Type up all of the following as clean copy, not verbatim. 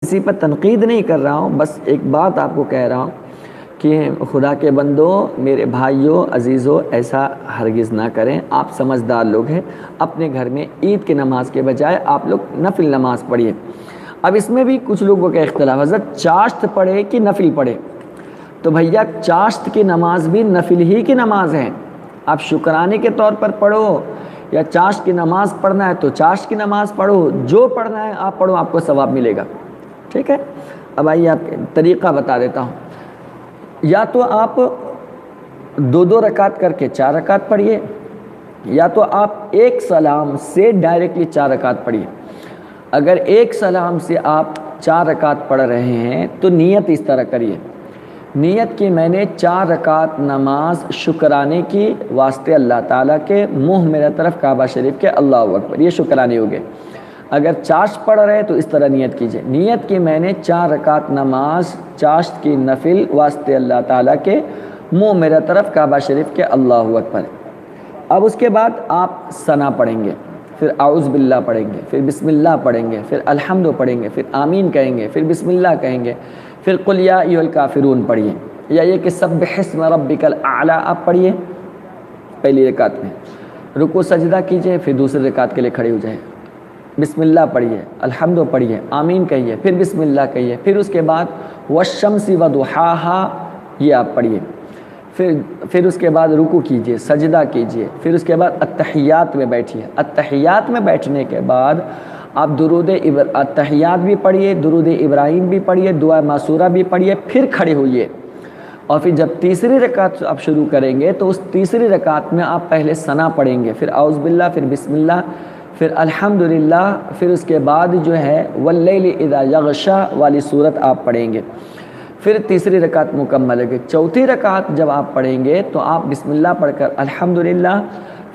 کسی پر تنقید نہیں کر رہا ہوں، بس ایک بات آپ کو کہہ رہا ہوں کہ خدا کے بندوں، میرے بھائیوں، عزیزوں، ایسا ہرگز نہ کریں۔ آپ سمجھدار لوگ ہیں، اپنے گھر میں عید کی نماز کے بجائے آپ لوگ نفل نماز پڑھیے۔ اب اس میں بھی کچھ لوگوں کا اختلاف، حضرت چاشت پڑھے کہ نفل پڑھے؟ تو بھیا چاشت کی نماز بھی نفل ہی کی نماز ہے، آپ شکرانے کے طور پر پڑھو، یا چاشت کی نماز پڑھنا ہے تو چاشت کی نماز پڑھو، جو پڑھنا ہے آپ پڑھو، آپ کو ثواب ملے گا، ٹھیک ہے؟ اب آئیے آپ طریقہ بتا دیتا ہوں۔ یا تو آپ 2 رکعت کر کے 4 رکعت پڑھیے، یا تو آپ ایک سلام سے ڈائریکٹلی 4 رکعت پڑھیے۔ اگر ایک سلام سے آپ 4 رکعت پڑھ رہے ہیں تو نیت اس طرح کریے، نیت کی میں نے 4 رکعت نماز شکرانے کی واسطے اللہ تعالیٰ کے، منہ میرے طرف کعبہ شریف کے، اللہ اکبر، یہ شکرانے ہو گئے۔ اگر چاشت پڑھ رہے تو اس طرح نیت کیجئے، نیت کی میں نے 4 رکعت نماز چاشت کی نفل واسطے اللہ تعالیٰ کے، منہ میرے طرف کعبہ شریف کے، اللہ اکبر۔ اب اس کے بعد آپ ثنا پڑھیں گے، پھر اعوذ باللہ پڑھیں گے، پھر بسم اللہ پڑھیں گے، پھر الحمد پڑھیں گے، پھر آمین کہیں گے، پھر بسم اللہ کہیں گے، پھر قل یا ایھا الکافرون پڑھیے، یا یہ کہ سبح اسم ربک الاعلی آپ پڑھیے پہلی رکعت میں، رکوع سجدہ کیجئے، پھر دوسری رکعت کے لیے کھڑے ہو جائیں، بسم اللہ پڑھیے، الحمد پڑھیے، آمین کہیے، پھر بسم اللہ کہیے، پھر اس کے بعد والشمس وضحاہا یہ آپ پڑھیے، پھر اس کے بعد رکوع کیجئے، سجدہ کیجئے، پھر اس کے بعد التحیات میں بیٹھیے، التحیات میں بیٹھنے کے بعد آپ التحیات بھی پڑھیے، درود ابراہیم بھی پڑھیے، دعا معصورہ بھی پڑھیے، پھر کھڑے ہوئیے، اور پھر جب تیسری رکعت آپ شروع کریں گے تو اس تیسری رکعت میں آپ پہلے ثنا پڑھیں گے، پھر اعوذ باللہ، پھر بسم اللہ، پھر الحمدللہ، پھر اس کے بعد جو ہے واللیل اذا یغشی والی صورت آپ پڑھیں گے، پھر تیسری رکعت مکمل ہے۔ چوتھی رکعت جب آپ پڑھیں گے تو آپ بسم اللہ پڑھ کر الحمدللہ،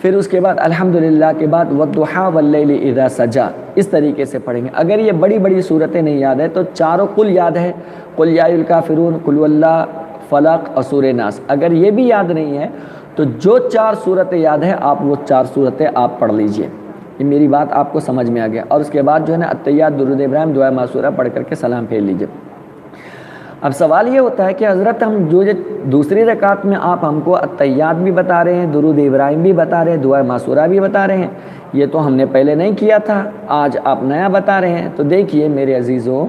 پھر اس کے بعد الحمدللہ کے بعد والضحیٰ واللیل اذا سجی اس طریقے سے پڑھیں گے۔ اگر یہ بڑی بڑی صورتیں نہیں یاد ہے تو چاروں قل یاد ہے، قل یا ایھا الکافرون، قل واللہ، فلق اور سورہ ناس، اگر یہ بھی یاد نہیں ہے تو جو 4 صورتیں یاد ہے آپ وہ 4 صورتیں آپ پڑھ لیجئے۔ یہ میری بات آپ کو سمجھ میں آ گیا، اور اس کے بعد جو ہے نا التحیات، درود ابراہیم، دعا معصورہ پڑھ کر کے سلام پھیر لیجئے۔ اب سوال یہ ہوتا ہے کہ حضرت ہم جو دوسری رکعت میں آپ ہم کو التحیات بھی بتا رہے ہیں، درود ابراہیم بھی بتا رہے ہیں، دعا معصورہ بھی بتا رہے ہیں، یہ تو ہم نے پہلے نہیں کیا تھا، آج آپ نیا بتا رہے ہیں۔ تو دیکھیے میرے عزیزوں،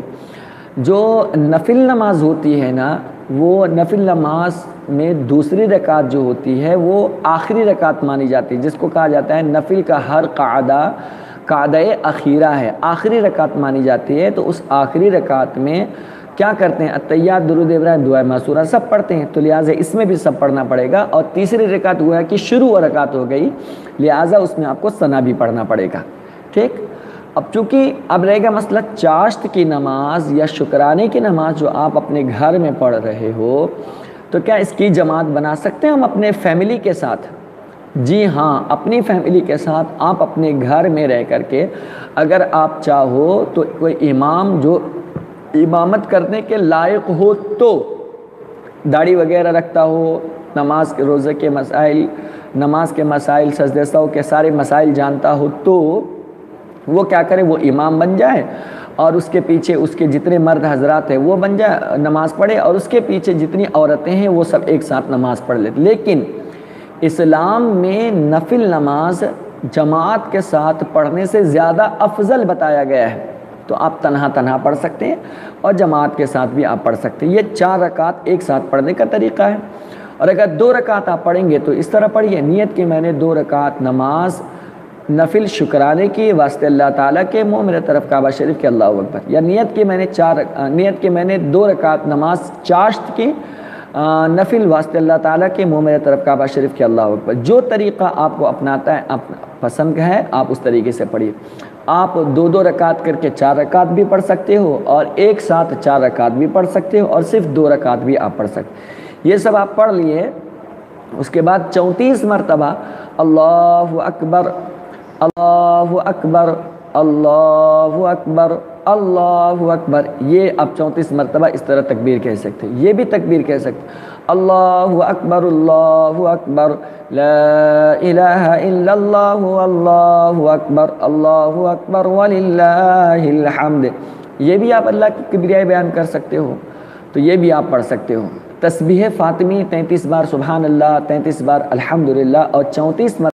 جو نفل نماز ہوتی ہے نا، وہ نفل نماز میں دوسری رکعت جو ہوتی ہے وہ آخری رکعت مانی جاتی ہے، جس کو کہا جاتا ہے نفل کا ہر قعدہ اخیرہ ہے، آخری رکعت مانی جاتی ہے۔ تو اس آخری رکعت میں کیا کرتے ہیں؟ التحیات، درود ابراہیم، دعا معصورہ سب پڑھتے ہیں، تو لہٰذا اس میں بھی سب پڑھنا پڑے گا، اور تیسری رکعت ہوا کہ شروع رکعت ہو گئی، لہٰذا اس میں آپ کو ثنا بھی پڑھنا پڑے گا، ٹھیک؟ اب چونکہ اب رہے گا مسئلہ چاشت کی نماز یا شکرانے کی نماز جو آپ اپنے گھر میں پڑھ رہے ہو، تو کیا اس کی جماعت بنا سکتے ہیں ہم اپنے فیملی کے ساتھ؟ جی ہاں، اپنی فیملی کے ساتھ آپ اپنے گھر میں رہ کر کے اگر آپ چاہو تو کوئی امام جو امامت کرنے کے لائق ہو، تو داڑھی وغیرہ رکھتا ہو، نماز کے روزے کے مسائل، نماز کے مسائل، سجدہ سہو کے سارے مسائل جانتا ہو، تو وہ کیا کرے، وہ امام بن جائے، اور اس کے پیچھے اس کے جتنے مرد حضرات ہیں وہ بن جائے، نماز پڑھے، اور اس کے پیچھے جتنی عورتیں ہیں وہ سب ایک ساتھ نماز پڑھ لیتے۔ لیکن اسلام میں نفل نماز جماعت کے ساتھ پڑھنے سے زیادہ افضل بتایا گیا ہے، تو آپ تنہا پڑھ سکتے ہیں اور جماعت کے ساتھ بھی آپ پڑھ سکتے ہیں۔ یہ 4 رکعت ایک ساتھ پڑھنے کا طریقہ ہے، اور اگر 2 رکعت آپ پڑھیں گے تو اس طرح پڑھیے، نیت کی میں نے 2 رکعت نماز نفل شکرانے کی واسطے اللہ تعالیٰ کے، منہ میرے طرف کعبہ شریف کے، اللہ اکبر، یا نیت کی میں نے 2 رکعت نماز چاشت کی نفل واسطے اللہ تعالیٰ کے، منہ میرے طرف کعبہ شریف کے، اللہ اکبر۔ جو طریقہ آپ کو اپناتا ہے، پسند ہے، آپ اس طریقے سے پڑھیے۔ آپ 2 رکعت کر کے 4 رکعت بھی پڑھ سکتے ہو، اور ایک ساتھ 4 رکعت بھی پڑھ سکتے ہو، اور صرف 2 رکعت بھی آپ پڑھ سکتے، یہ سب آپ پڑھ لیے۔ اس کے بعد 34 مرتبہ اللہ اکبر، اللہ اکبر، اللہ اکبر، اللہ اکبر، یہ آپ 34 مرتبہ اس طرح تکبیر کہہ سکتے ہیں۔ یہ بھی تکبیر کہہ سکتے ہیں، اللہ اکبر، اللہ اکبر، لا الہ الا اللہ، اللہ اکبر، اللہ اکبر وللہ الحمد، یہ بھی آپ اللہ کی کبریائی بیان کر سکتے ہو تو یہ بھی آپ پڑھ سکتے ہو۔ تسبیح فاطمی 33 بار سبحان اللہ، 33 بار الحمدللہ اور 34